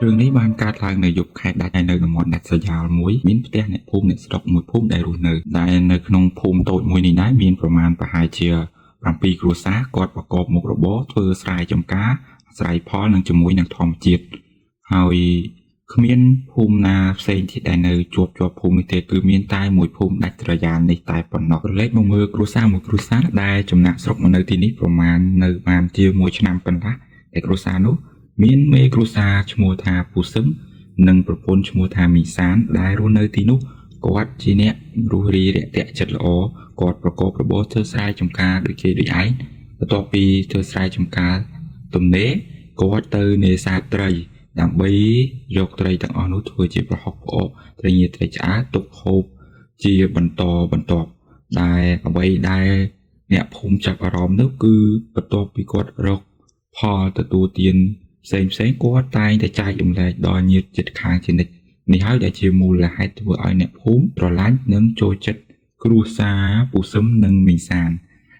រឿងនេះបានកើតឡើងនៅយប់ខែដាច់នៅតំបន់ដាច់ស្រយាលមួយមានផ្ទះអ្នកភូមិអ្នកស្រុកមួយភូមិដែលរស់នៅដែលនៅក្នុងភូមិតូចមួយនេះដែរមានប្រមាណប្រហែលជា7គ្រួសារគាត់ប្រកបមុខរបរធ្វើស្រែចម្ការអាស្រ័យផលនឹងជាមួយនឹងធម្មជាតិហើយគ្មានភូមិណាផ្សេងទៀតដែលនៅជាប់ភូមិនេះទេគឺមានតែមួយភូមិដាច់ស្រយាលនេះតែប៉ុណ្ណោះលេខមកមើលគ្រួសារមួយគ្រួសារដែលចំណាក់ស្រុកមកនៅទីនេះប្រមាណនៅបានជាមួយឆ្នាំប៉ុណ្ណាតែគ្រួសារនោះមានមេគ្រួសារឈ្មោះថាពូសឹមនិងប្រពន្ធឈ្មោះថាមីសានដែលរស់នៅទីនោះគាត់ជាអ្នករស់រីរាក់ទាក់ចិត្តល្អគាត់ប្រកបរបរធ្វើស្រែចម្ការដូចគេដូចឯងបន្ទាប់ពីធ្វើស្រែចម្ការទំនេរគាត់ទៅនេសាទត្រីដើម្បីយកត្រីទាំងអស់នោះធ្វើជាប្រហុកផ្អកត្រីញៀត្រីឆ្អើរទុកហូបជាបន្តបន្ទាប់ដែលអ្វីដែលអ្នកភូមិចាប់អារម្មណ៍នោះគឺបន្ទាប់ពីគាត់រកផលទទួលទានផ្សេងគាត់តែងតែចែករំលែកដល់ញាតិជិតខាងជានិច្ចនេះហើយដែលជាមូលហេតុធ្វើឲ្យអ្នកភូមិស្រឡាញ់និងចូលចិត្តគ្រួសារពូសឹមនិងមីសាន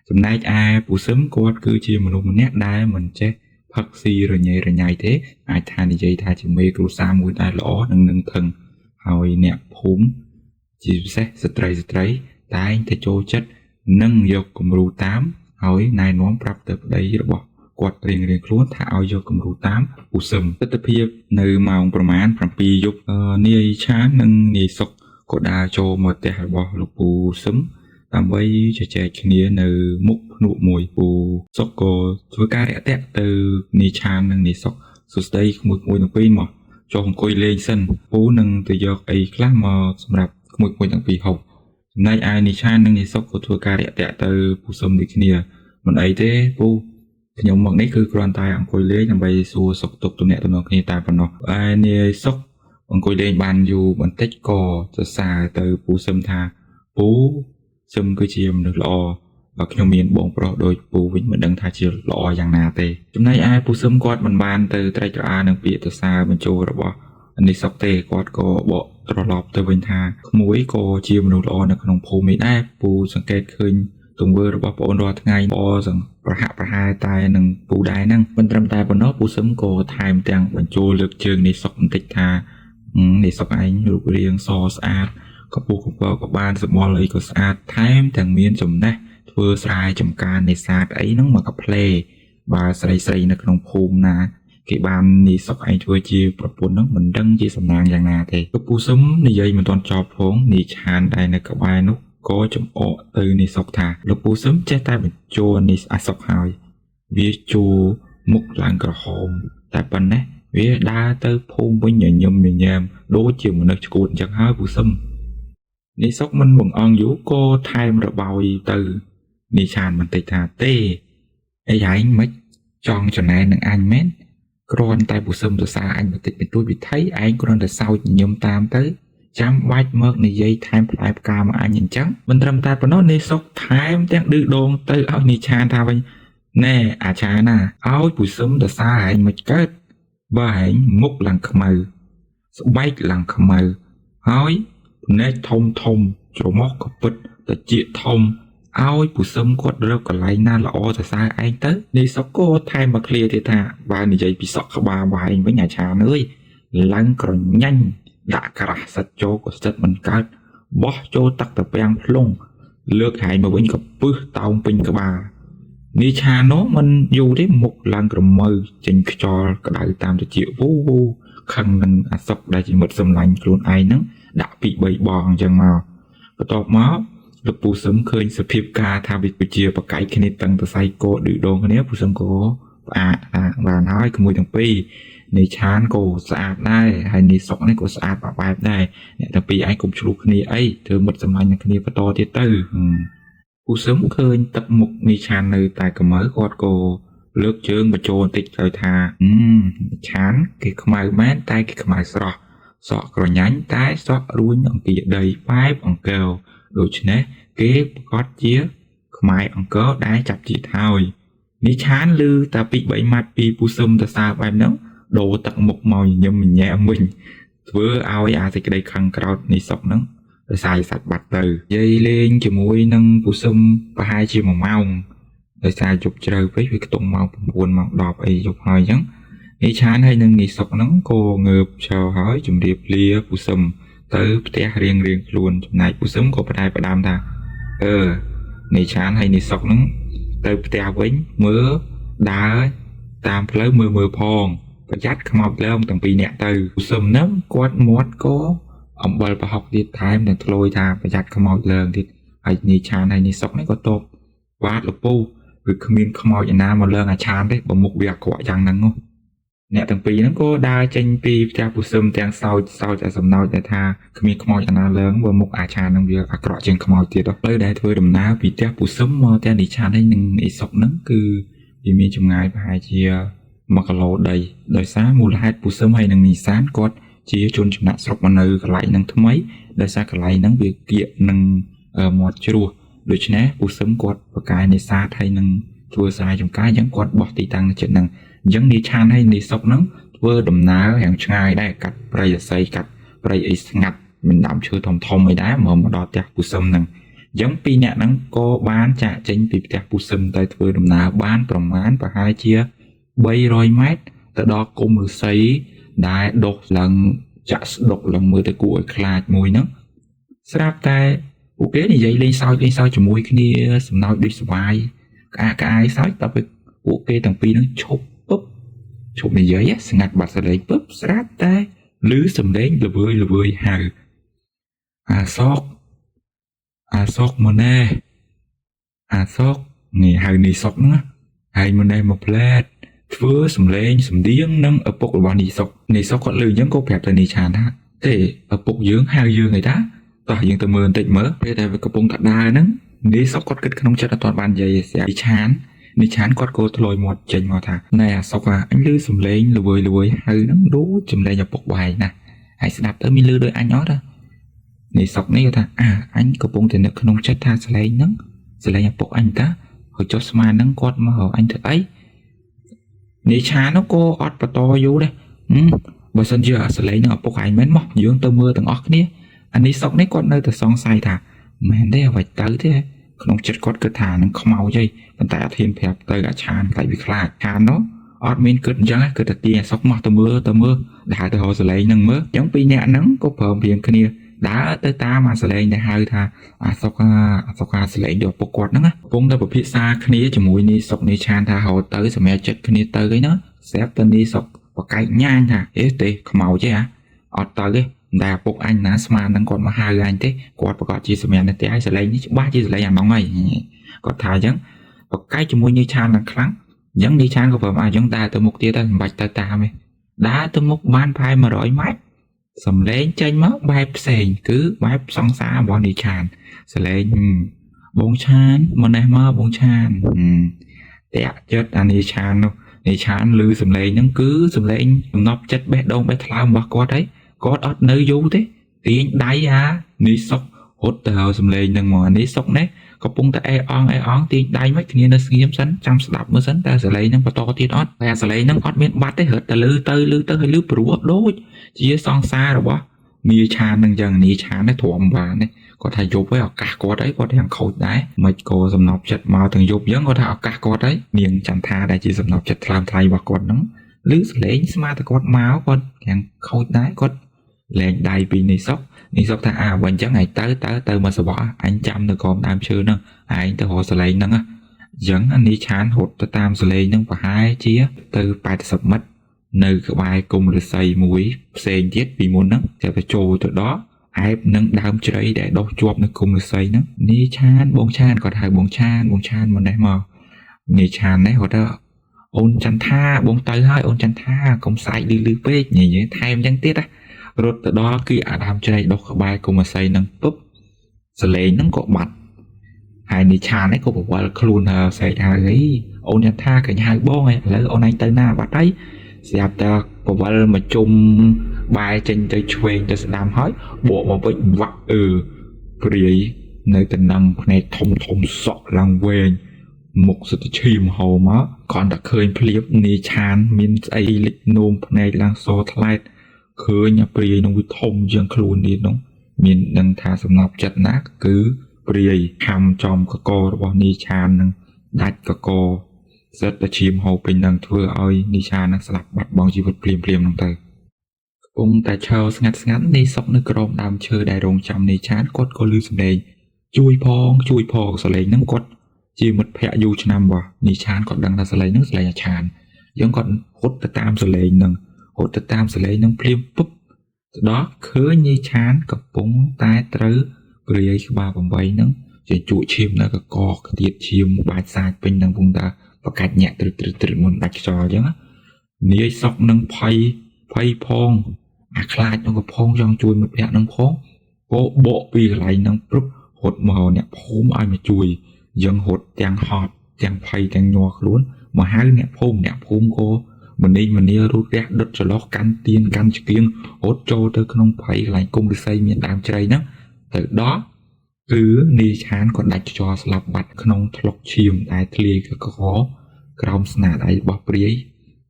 ចំណែកឯពូសឹមគាត់គឺជាមនុស្សម្នាក់ដែលមិនចេះផឹកស៊ីរញ៉េរញ៉ៃទេអាចថានិយាយថាជាមេគ្រួសារមួយដែលល្អនិងនឹងថឹងហើយអ្នកភូមិជាពិសេសស្ត្រីតែងតែចូលចិត្តនិងយកគំរូតាមហើយណែនាំប្រាប់ទៅប្តីរបស់គាត់រៀងខ្លួនថាឲ្យយកគំរូតាមពូសឹមទស្សនវិជ្ជានៅម៉ោងប្រមាណ7យប់នាយឆាននិងនាយសុកក៏ដើរចូលមកផ្ទះរបស់លោកពូសឹមដើម្បីជជែកគ្នានៅមុខភ្នក់មួយពូសុកក៏ធ្វើការរាក់ទាក់ទៅនាយឆាននិងនាយសុកសួស្ដីក្មួយទាំងពីរមកចុះអង្គុយលេងសិនពូនឹងទៅយកអីខ្លះមកសម្រាប់ក្មួយទាំងពីរហូបចំណែកឯនាយឆាននិងនាយសុកក៏ធ្វើការរាក់ទាក់ទៅពូសឹមដូចគ្នាមិនអីទេពូខ្ញុំមកនេះគឺគ្រាន់តែអង្គុយលេងដើម្បីសួរសុខទុក្ខទំនាក់ទំនងគ្នាតែប៉ុណ្ណោះឯនាយសុកអង្គុយលេងបានយូរបន្តិចក៏សរសើរទៅពូសឹមថាពូសឹមគឺជាមនុស្សល្អបើខ្ញុំមានបងប្រុសដូចពូវិញមិនដឹងថាជាល្អយ៉ាងណាទេចំណែកឯពូសឹមគាត់មិនបានទៅត្រេកត្រអាលនឹងពាក្យសរសើរបញ្ជោរបស់នាយសុកទេគាត់ក៏បកត្រឡប់ទៅវិញថាក្មួយក៏ជាមនុស្សល្អនៅក្នុងភូមិនេះដែរពូសង្កេតឃើញទង្វើរបស់ប្អូនរាល់ថ្ងៃប្រហាក់ប្រហែលតែនឹងពូដែរហ្នឹងមិនត្រឹមតែប៉ុណ្ណោះពូសឹមក៏ថែមទាំងបញ្ចូលលើកជើងនាយសុកបន្តិចថានាយសុកឯងរូបរាងសស្អាតក៏ពុះក៏បានសម្បល់អីក៏ស្អាតថែមទាំងមានចំណេះធ្វើស្រែចម្ការនេសាទអីហ្នឹងមកកាផ្លេបើស្រីនៅក្នុងភូមិណាគេបាននាយសុកឯងធ្វើជាប្រពន្ធហ្នឹងមិនដឹងជាសំណាងយ៉ាងណាទេលោកពូសឹមនិយាយមិនទាន់ចប់ផងនាយឆានដែលនៅក្បែរនោះក៏ចំអកទៅនាយសុកថាលោកពូសឹមចេះតែបញ្ចូលនាយអាសុកហើយវាជួមុខឡើងក្រហមតែប៉ុណ្ណេះវាដើរទៅភូមិវិញញញឹមញញែមដូចជាមនុស្សឈួតអញ្ចឹងហើយពូសឹមនាយសុកមិនបង្អង់យូរក៏ថែមរបោយទៅនាយឆានបន្តិចថាទេអីឯងមិនចង់ចំណែននឹងអញមែនគ្រាន់តែពូសឹមសរសើរអញបន្តិចបន្តួចវិថីឯងគ្រាន់តែសើចញញឹមតាមទៅចាំបាច់មកនិយាយថែមផ្លែផ្កាមកអញអញ្ចឹងមិនត្រឹមតែប៉ុណ្ណោះនាយសុកថែមទាំងឌឺដងទៅឲ្យនាយឆានថាវិញណែអាឆាណាឲ្យពូសឹមសរសើរឯងមិនកើតបើឯងមុខឡើងខ្មៅស្បែកឡើងខ្មៅហើយភ្នែកធំច្រមុះក៏ពិតតិចធំឲ្យពូសឹមគាត់រកកន្លែងណាល្អសរសើរឯងទៅនាយសុកក៏ថែមមកឃ្លាទៀតថាបើនិយាយពីសក់ក្បាលរបស់ឯងវិញអាឆានអើយឡើងក្រញាញ់ដាក់ក្រាស់សិតចូលក៏សិតមិនកើតបោះចូលទឹកត្រពាំងភ្លុងលើកហែងមកវិញក៏ពឹសតោងពេញក្បាលនាយឆានោះមិនយូរទេមុខឡើងក្រមៅចេញខ្យល់ក្តៅតាមត្រចៀកវូខឹងនឹងអាសុកដែលជាមិត្តសម្លាញ់ខ្លួនឯងហ្នឹងដាក់ពី3បងអញ្ចឹងមកបន្ទាប់មកលោកពូសឹមឃើញសភាពការថាវិជ្ជាបកែកគ្នាតឹងតសៃកោឌឺដងគ្នាពូសឹមក៏ផ្អាកបានហើយក្មួយទាំងពីរនាយឆានក៏ស្អាតដែរហើយនាយសុកនេះក៏ស្អាតបែបដែរអ្នកទាំងពីរឯងកុំឆ្លោះគ្នាអីធ្វើមិត្តសម្លាញ់នឹងគ្នាបន្តទៀតទៅពូសឹមឃើញទឹកមុខនាយឆាននៅតែកមើគាត់ក៏លើកជើងបញ្ចូលបន្តិចទៅថាឆានគេខ្មៅមែនតែគេខ្មៅស្រស់សក់ក្រញាញ់តែសក់រួញអង្គាដីបែបអង្គើដូច្នេះគេប្រកាសជាខ្មែរអង្គរដែលចាប់ជាតិហើយនាយឆានឮតែពី3ម៉ាត់ពីពូសឹមទៅសើបែបហ្នឹងដូរទឹកមុខមកញញឹមញែមវិញធ្វើឲ្យអាសេចក្តីខឹងក្រោធនាយសុកហ្នឹងដោយសារសាច់បាត់ទៅនិយាយលេងជាមួយនឹងពូសឹមប្រហែលជា1ម៉ោងដោយសារយប់ជ្រៅពេកវាខ្ទង់ម៉ោង9ម៉ោង10អីយប់ហើយអញ្ចឹង នេះឆានហើយនឹងនេះសុកហ្នឹងក៏ងើបឈរហើយជំរាបលាពូសឹមទៅផ្ទះរៀងខ្លួនចំណែកពូសឹមក៏ផ្ដាំថានេះឆានហើយនេះសុកហ្នឹងទៅផ្ទះវិញមើលដើរតាមផ្លូវមើលផងប្រយ័ត្នខ្មោចលើទាំងពីរនាក់ទៅពូសឹមហ្នឹងគាត់មាត់ក៏អំបិលប្រហុកទៀតថែមទាំងធ្លោយថាប្រយ័ត្នខ្មោចលើទៀតហើយនេះឆានហើយនេះសុកនេះក៏តបវ៉ាតលពូគឺគ្មានខ្មោចឯណាមកលើអាឆានទេបើមុខវាអាក្រក់យ៉ាងហ្នឹងអ្នកទាំងពីរហ្នឹងក៏ដើរចេញពីផ្ទះពូសឹមទាំងសោចតែសំណោចតែថាគ្មានខ្មោចឯណាលើបើមុខអាឆានហ្នឹងវាអាក្រក់ជាងខ្មោចទៀតផ្លូវដែលធ្វើដំណើរពីផ្ទះពូសឹមមកផ្ទះនេះឆានហើយនឹងអ៊ីសុកហ្នឹងគឺវាមានចម្ងាយប្រហែលជា1គីឡូដីដោយសារមូលហេតុពូសឹមហើយនឹងនីសានគាត់ជាជនចំណាក់ស្រុកមកនៅកន្លែងហ្នឹងថ្មីដោយសារកន្លែងហ្នឹងវាគៀកនឹងមាត់ជ្រោះដូច្នេះពូសឹមគាត់បកកាយនេសាទហើយនឹងធ្វើស្រែចម្ការអញ្ចឹងគាត់បោះទីតាំងនៅចិត្តហ្នឹងអញ្ចឹងនេះឆានហើយនេះសុកហ្នឹងធ្វើដំណើរយ៉ាងឆ្ងាយដែរកាត់ព្រៃអស័យកាត់ព្រៃអីស្ងាត់មិនដាំឈើធំអីដែរមកដល់ផ្ទះពូសឹមហ្នឹងអញ្ចឹងពីរអ្នកហ្នឹងក៏បានចាក់ចេញពីផ្ទះពូសឹមទៅធ្វើដំណើរបានប្រហែលជា300ម៉ែត្រទៅដល់គុម្ពឫស្សីដែលដុះឡើងចាក់ស្ដុកឡើងមើលទៅគួរឲ្យខ្លាចមួយហ្នឹងស្រាប់តែពួកគេនិយាយលេងសើចជាមួយគ្នាសំណើចដូចស្វាយក្អាយសើចដល់ពេលពួកគេទាំងពីរហ្នឹងឈប់និយាយស្ងាត់បាត់សលេងស្រាប់តែឮសំឡេងល្វើយហៅអាសុកមកណែអាសុកនេះហៅនេះសុកហ្នឹងហើយមកណែមកផ្លែតធ្វើសំឡេងសំដៀងនឹងឪពុករបស់នេះសុកគាត់ឮអញ្ចឹងក៏ប្រាប់ទៅនេះឆានថាទេឪពុកយើងហៅយើងអីតាតោះយើងទៅមើលបន្តិចមើលពេលដែលកំពុងតែដើរហ្នឹងនេះសុកគាត់គិតក្នុងចិត្តអត់ទាន់បាននិយាយស្រាប់នេះឆានគាត់ក៏ធ្លាយមាត់ចេញមកថាណែអាសុកអញឮសំឡេងល្វើយហៅហ្នឹងដូចសំឡេងឪពុកបែរណាហើយស្ដាប់ទៅមានឮដូចអញអត់នេះសុកនេះគាត់ថាអញកំពុងតែនឹកក្នុងចិត្តថាសំឡេងហ្នឹងសំឡេងឪពុកអញតាហើយចុះស្មានហ្នឹងគាត់មកហៅអញធ្វើអីនេះឆាននោះក៏អត់បន្តយូរដែរបើសិនជាសំឡេងហ្នឹងឪពុកឯងមែនមកយើងទៅមើលទាំងអស់គ្នាអានេះសុកនេះគាត់នៅតែសង្ស័យថាមែនទេអ្វីទៅទេក្នុងចិត្តគាត់គិតថានឹងខ្មោចអីប៉ុន្តែអត់ហ៊ានប្រាប់ទៅអាឆានខ្លាចវាខ្លាចឆាននោះអត់មានគិតអញ្ចឹងគិតតែទាអាសុកមកទៅមើលដើរទៅរកសលេងហ្នឹងមើលអញ្ចឹងពីរនាក់ហ្នឹងក៏ព្រមព្រៀងគ្នាដើរទៅតាមអាសលេងដែលហៅថាអាសុកសលេងរបស់ពុកគាត់ហ្នឹងកំពុងតែពិភាក្សាគ្នាជាមួយនេះសុកនេះឆានថាហៅទៅសម្រាប់ចិត្តគ្នាទៅអីណាស្រាប់តែនេះសុកបកែកញ៉ាញថាទេខ្មោចទេអត់ទៅទេតែពុកអញណាស្មាននឹងគាត់មកហៅអញទេគាត់ប្រកាសជាសម្រាប់នៅផ្ទះហើយសលេងនេះច្បាស់ជាសលេងអាម៉ងហើយគាត់ថាអញ្ចឹងបកែកជាមួយនេះឆានឡើងខ្លាំងអញ្ចឹងនេះឆានក៏ព្រមអញ្ចឹងដើរទៅមុខទៀតតែមិនបាច់ទៅតាមទេដើរទៅមុខបានប្រហែល100ម៉ែត្រសំឡេងចេញមកបែបផ្សេងគឺបែបសង្សាររបស់នេះឆានសំឡេងបងឆានមកនេះមកបងឆានតាក់ចិត្តអានេះឆាននោះនេះឆានឮសំឡេងហ្នឹងគឺសំឡេងសំណប់ចិត្តបេះដូងបេះថ្លើមរបស់គាត់ហើយគាត់អត់នៅយូរទេទាញដៃនេះសុករត់ទៅសំឡេងហ្នឹងមកនេះសុកនេះកំពុងតែអេអងទាញដៃមកគ្នានៅស្ងៀមសិនចាំស្ដាប់មើលសិនតើសំឡេងហ្នឹងបន្តទៀតអត់តែសំឡេងហ្នឹងអត់មានបាត់ទេរត់ទៅលើទៅហើយលឺព្រោះដូចជាសង្សាររបស់នាយឆានហ្នឹងចឹងនាយឆាននេះទ្រាំបានទេគាត់ថាយប់ហើយឱកាសគាត់អីគាត់យ៉ាងខូចដែរមិនក៏សំណប់ចិត្តមកទាំងយប់ចឹងគាត់ថាឱកាសគាត់ហើយនាងចន្ទថាដែលជាសំណប់ចិត្តថ្លើមថ្លៃរបស់គាត់ហ្នឹងឮសំឡេងស្មាតែគាត់មកគាត់យ៉ាងខូចដែរគាត់លែងដៃពីនេះសុកថាបើអញ្ចឹងឯងទៅមកសបកអញចាំនៅក្រោមដើមឈើហ្នឹងឯងទៅរកសលេងហ្នឹងអញ្ចឹងនេះឆានរត់ទៅតាមសលេងហ្នឹងប្រហែលជាទៅ80ម៉ែត្រនៅក្បែរគុម្ពឫស្សីមួយផ្សេងទៀតពីមុនហ្នឹងតែចូលទៅដល់អែបនឹងដើមជ្រៃដែលដុះជាប់នៅគុម្ពឫស្សីហ្នឹងនេះឆានបងឆានគាត់ហៅបងឆានមកនេះមកនេះឆាននេះគាត់ថាអូនចន្ទថាបងទៅហើយអូនចន្ទថាកុំសាច់លឺពេកនិយាយថែមអញ្ចឹងទៀតរត់ទៅដល់គឺអាដើមជ្រៃដុះក្បែរគុម្ពឫស្សីហ្នឹងពុបសលេងហ្នឹងក៏បាត់ហើយនេះឆាននេះក៏បវល់ខ្លួនស្រែកហៅអីអូនចន្ទថាកញ្ញាហៅបងឥឡូវអូនឯងទៅណាបាត់ហើយស្រាប់តែបវល់មកជុំបែរចេញទៅឆ្វេងទៅស្ដាំហើយបកមកវិញវាក់ព្រាយនៅតំណឹងភ្នែកធំសក់ឡើងវែងមុខសិតឈាមហូរមកគ្រាន់តែឃើញភ្លាមនាយឆានមានស្អីលិចនោមភ្នែកឡើងសថ្លែតឃើញព្រាយនឹងវាធំជាងខ្លួនទៀតនោះមានដឹងថាសំណប់ចិត្តណាគឺព្រាយខំចំកករបស់នាយឆាននឹងដាច់កក សិតតែឈាមហូរពេញនឹងធ្វើឲ្យនីឆាននឹងស្លាប់បាត់បង់ជីវិតភ្លាមហ្នឹងទៅកំពុងតែឈរស្ងាត់នេះសុកនៅក្រោមដើមឈើដែលរងចាំនីឆានគាត់ក៏ឮសំឡេងជួយផងសំឡេងហ្នឹងគាត់ជាមិត្តភ័ក្តិយូរឆ្នាំបោះនីឆានគាត់ដឹងថាសំឡេងហ្នឹងសំឡេងអាឆានយើងគាត់ហត់ទៅតាមសំឡេងហ្នឹងភ្លាមពុបទៅដល់ឃើញនីឆានកំពុងតែត្រូវព្រាយក្បាល8ហ្នឹងជាជក់ឈាមនៅកកខ្ទាតឈាមបាច់សាច់ពេញនឹងពុំតាប្រកាច់ញាក់ត្រឹមមុនដាច់ខ្យល់អញ្ចឹងនាយសុកនឹងភ័យផងអាខ្លាចនឹងក៏ផងចង់ជួយមិត្តភក្តិនឹងផងក៏បកពីកន្លែងនឹងព្រឹបរត់មកអ្នកភូមិឲ្យមកជួយយើងរត់ទាំងហត់ទាំងភ័យទាំងញ័រខ្លួនមកហៅអ្នកភូមិក៏មនីរូតរះដុតច្រឡោះកាន់ទៀនកាន់ឆ្កៀងរត់ចូលទៅក្នុងភ័យកន្លែងគុំរិស័យមានដើមជ្រៃហ្នឹងទៅដល់គឺនីឆានក៏ដាច់ខ្យល់ស្លាប់បាត់ក្នុងថ្លុកឈាមដែលធ្លាយកកក្រោមស្នាដៃរបស់ព្រាយ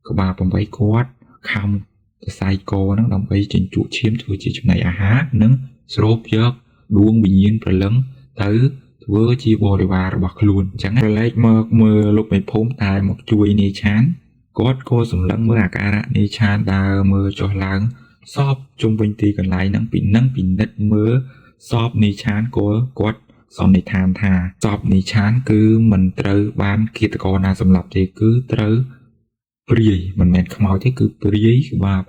ក្បាល8គាត់ខំសរសៃកហ្នឹងដើម្បីចិញ្ចក់ឈាមធ្វើជាចំណីអាហារនិងស្រូបយកដួងវិញ្ញាណព្រលឹងទៅធ្វើជាបរិវាររបស់ខ្លួនអញ្ចឹងប្រឡែកមកមើលលោកមេភូមិតែមកជួយនីឆានគាត់ក៏សម្លឹងមើលអាការៈនីឆានដើរមើលចុះឡើងសពជុំវិញទីកន្លែងហ្នឹងពិនិត្យមើលសពនីឆានក៏គាត់សន្និដ្ឋានថាសពនីឆានគឺមិនត្រូវបានឃាតករណាសម្លាប់ទេគឺត្រូវព្រាយមិនមែនខ្មោចទេគឺព្រាយក្បាល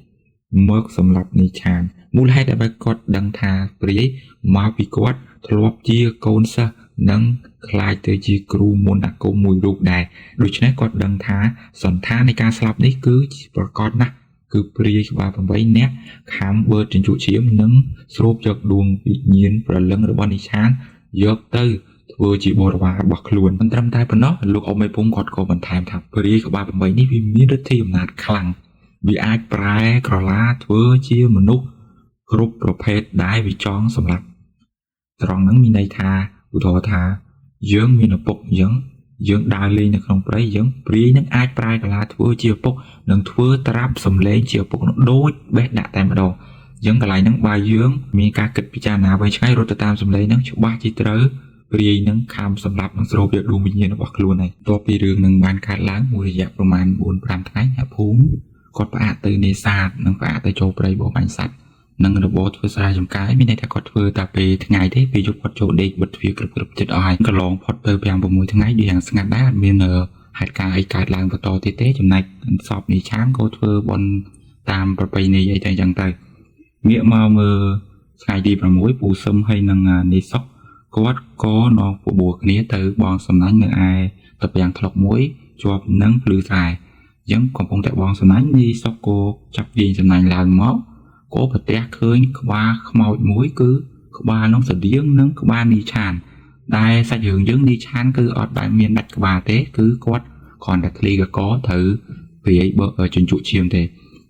8មកសម្លាប់នីឆានមូលហេតុដែលគាត់ដឹងថាព្រាយមកពីគាត់ធ្លាប់ជាកូនសិស្សនិងខ្លាចទៅជាគ្រូមន្តអាគមមួយរូបដែរដូច្នេះគាត់ដឹងថាសន្តាននៃការស្លាប់នេះគឺប្រកបណាស់គឺព្រាយក្បាល8នាក់ខាំបឺតចិញ្ចក់ឈាមនិងស្រូបយកដួងវិញ្ញាណព្រលឹងរបស់នីឆានយកទៅធ្វើជាបរិវាររបស់ខ្លួនមិនត្រឹមតែប៉ុណ្ណោះលោកអ៊ំមេភូមិគាត់ក៏បន្ថែមថាព្រាយក្បាល8នេះវាមានឫទ្ធិអំណាចខ្លាំងវាអាចប្រែក្រឡាធ្វើជាមនុស្សគ្រប់ប្រភេទដែលវាចង់សម្លាប់ត្រង់ហ្នឹងមានន័យថាឧទាហរណ៍ថាយើងមានឪពុកយើងដើរលេងនៅក្នុងព្រៃយើងព្រាយនឹងអាចប្រែកាឡាធ្វើជាឪពុកនិងធ្វើត្រាប់សំឡេងជាឪពុកនោះដូចបេះដាក់តែម្ដងយើងកន្លែងហ្នឹងបើយើងមានការគិតពិចារណាវែងឆ្ងាយរត់ទៅតាមសំឡេងហ្នឹងច្បាស់ជាត្រូវព្រាយនឹងខំសម្លាប់នឹងស្រូបយកដួងវិញ្ញាណរបស់ខ្លួនហើយតបពីរឿងនឹងបានកើតឡើងមួយរយៈប្រមាណ 4-5 ថ្ងៃអ្នកភូមិគាត់ផ្អាកទៅនេសាទនិងផ្អាកទៅចូលព្រៃបរបាញ់សត្វនឹងរបរធ្វើស្រែចម្ការមានន័យថាគាត់ធ្វើតែពេលថ្ងៃទេពេលយប់គាត់ចូលដេកបិទទ្វារគ្រប់ចិត្តអស់ហើយកន្លងផុតទៅ 5-6 ថ្ងៃដូចយ៉ាងស្ងាត់ដែរអត់មានហេតុការណ៍អីកើតឡើងបន្តទៀតទេចំណែកសពនីឆានក៏ធ្វើបន់តាមប្រពៃណីអីទៅអញ្ចឹងទៅងាកមកមើលថ្ងៃទី6ពូសឹមហើយនឹងនីសុកគាត់ក៏នាំពបួរគ្នាទៅបងសំណាញ់នៅឯតពាំងថ្លុកមួយជាប់នឹងភ្លឺស្រែអញ្ចឹងកំពុងតែបងសំណាញ់នីសុកក៏ចាប់ទាញសំណាញ់ឡើងមកក៏ប្រទះឃើញក្បាលខ្មោចមួយគឺក្បាលនោះស្តៀងនឹងក្បាលនីឆានដែលសាច់រឿងយើងនីឆានគឺអត់ដែលមានដាច់ក្បាលទេគឺគាត់គ្រាន់តែធ្លីកកត្រូវព្រាយបើជញ្ជក់ឈាមទេ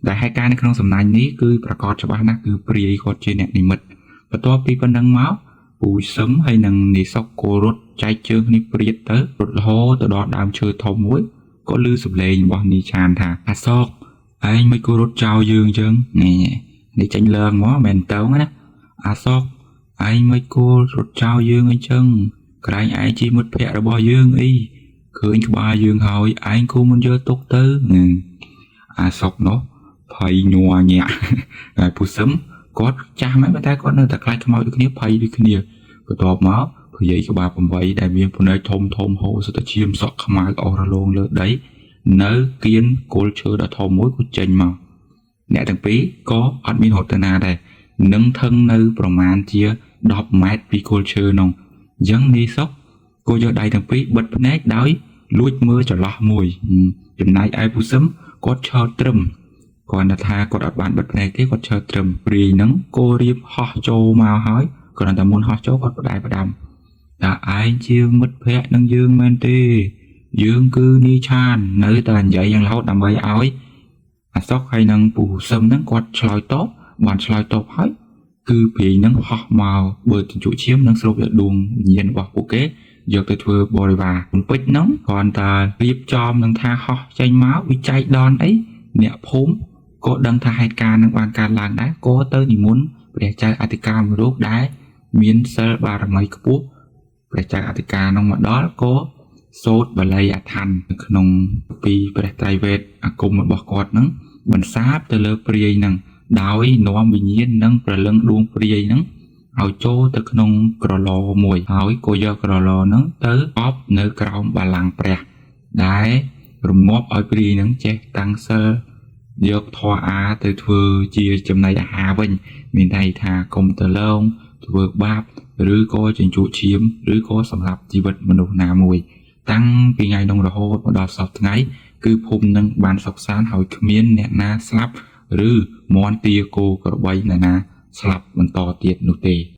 ដែលហេតុការណ៍នៅក្នុងសំណាញ់នេះគឺប្រកាសច្បាស់ណាស់គឺព្រាយគាត់ជាអ្នកនិមិត្តបន្ទាប់ពីប៉ុណ្ណឹងមកពូសឹមហើយនឹងនីសុកក៏រត់ចែកជើងគ្នាព្រាតទៅរត់រហូតទៅដល់ដើមឈើធំមួយក៏ឮសំឡេងរបស់នីឆានថាអាសកឯងមិនគួររត់ចោលយើងអញ្ចឹងនេះចេញឡើងមកមែនតើណាអាសកឯងមិនគួររត់ចោលយើងអញ្ចឹងក្រែងឯងជាមិត្តភក្តិរបស់យើងអីឃើញក្បាលយើងហើយឯងគួរមិនយកទុកទៅអាសកនោះភ័យញ័រញាក់ហើយពូសឹមគាត់ចាស់មែនតែគាត់នៅតែខ្លាចខ្មោចដូចគ្នាភ័យដូចគ្នាបន្ទាប់មកព្រាយក្បាល8ដែលមានភ្នែកធំហូរសុទ្ធតែឈាមសក់ខ្មៅអស់រលោងលើដីនៅគៀនគល់ឈើដ៏ធំមួយក៏ចេញមកអ្នកទាំងពីរក៏អត់មានរត់ទៅណាដែរនឹងថឹងនៅប្រមាណជា10ម៉ែត្រពីគល់ឈើនោះអញ្ចឹងនីសុកក៏យកដៃទាំងពីរបិទភ្នែកដោយលួចមើលចន្លោះមួយចំណែកឯពូសឹមគាត់ឈរត្រឹមគាត់ថាគាត់អត់បានបិទភ្នែកទេគាត់ឈរត្រឹមព្រាយហ្នឹងក៏រៀបហោះចូលមកហើយគ្រាន់តែមុនហោះចូលគាត់បដាយផ្ដាំថាឯងជាមិត្តភក្តិនឹងយើងមែនទេយើងគឺនីឆាននៅតែនិយាយយ៉ាងរហូតដើម្បីឲ្យអាសុកហើយនឹងពូសឹមហ្នឹងគាត់ឆ្លើយតបបានឆ្លើយតបហើយគឺព្រាយហ្នឹងហោះមកបើជញ្ជក់ឈាមនិងស្រូបយកដួងវិញ្ញាណរបស់ពួកគេយកទៅធ្វើបរិវារពពេជ្រហ្នឹងគ្រាន់តែរៀបចំនឹងថាហោះចេញមកវិច័យដនអីអ្នកភូមិក៏ដឹងថាហេតុការណ៍នឹងបានកើតឡើងដែរក៏ទៅនិមន្តព្រះចៅអធិការមួយរូបដែលមានសិលបារមីខ្ពស់ព្រះចៅអធិការនោះមកដល់ក៏ សូត្របល័យអថ័ននៅក្នុងពីព្រះត្រៃវេទអាគមរបស់គាត់ហ្នឹងបន្សាបទៅលើព្រាយហ្នឹងដោយនាំវិញ្ញាណនិងប្រលឹងដួងព្រាយហ្នឹងឲ្យចូលទៅក្នុងក្រឡមួយហើយក៏យកក្រឡហ្នឹងទៅអប់នៅក្រោមបល្ល័ង្កព្រះដែលរំងាប់ឲ្យព្រាយហ្នឹងចេះតាំងសិលយកធម៌អាទៅធ្វើជាចំណីអាហារវិញមានន័យថាកុំទៅលងធ្វើបាបឬក៏ចិញ្ចក់ឈាមឬក៏សម្លាប់ជីវិតមនុស្សណាមួយតាំងពីថ្ងៃនោះរហូតមកដល់សប្តាហ៍ថ្ងៃគឺភូមិនឹងបានសុខសាន្តហើយគ្មានអ្នកណាស្លាប់ឬមន់ទាគោក្របីអ្នកណាស្លាប់បន្តទៀតនោះទេ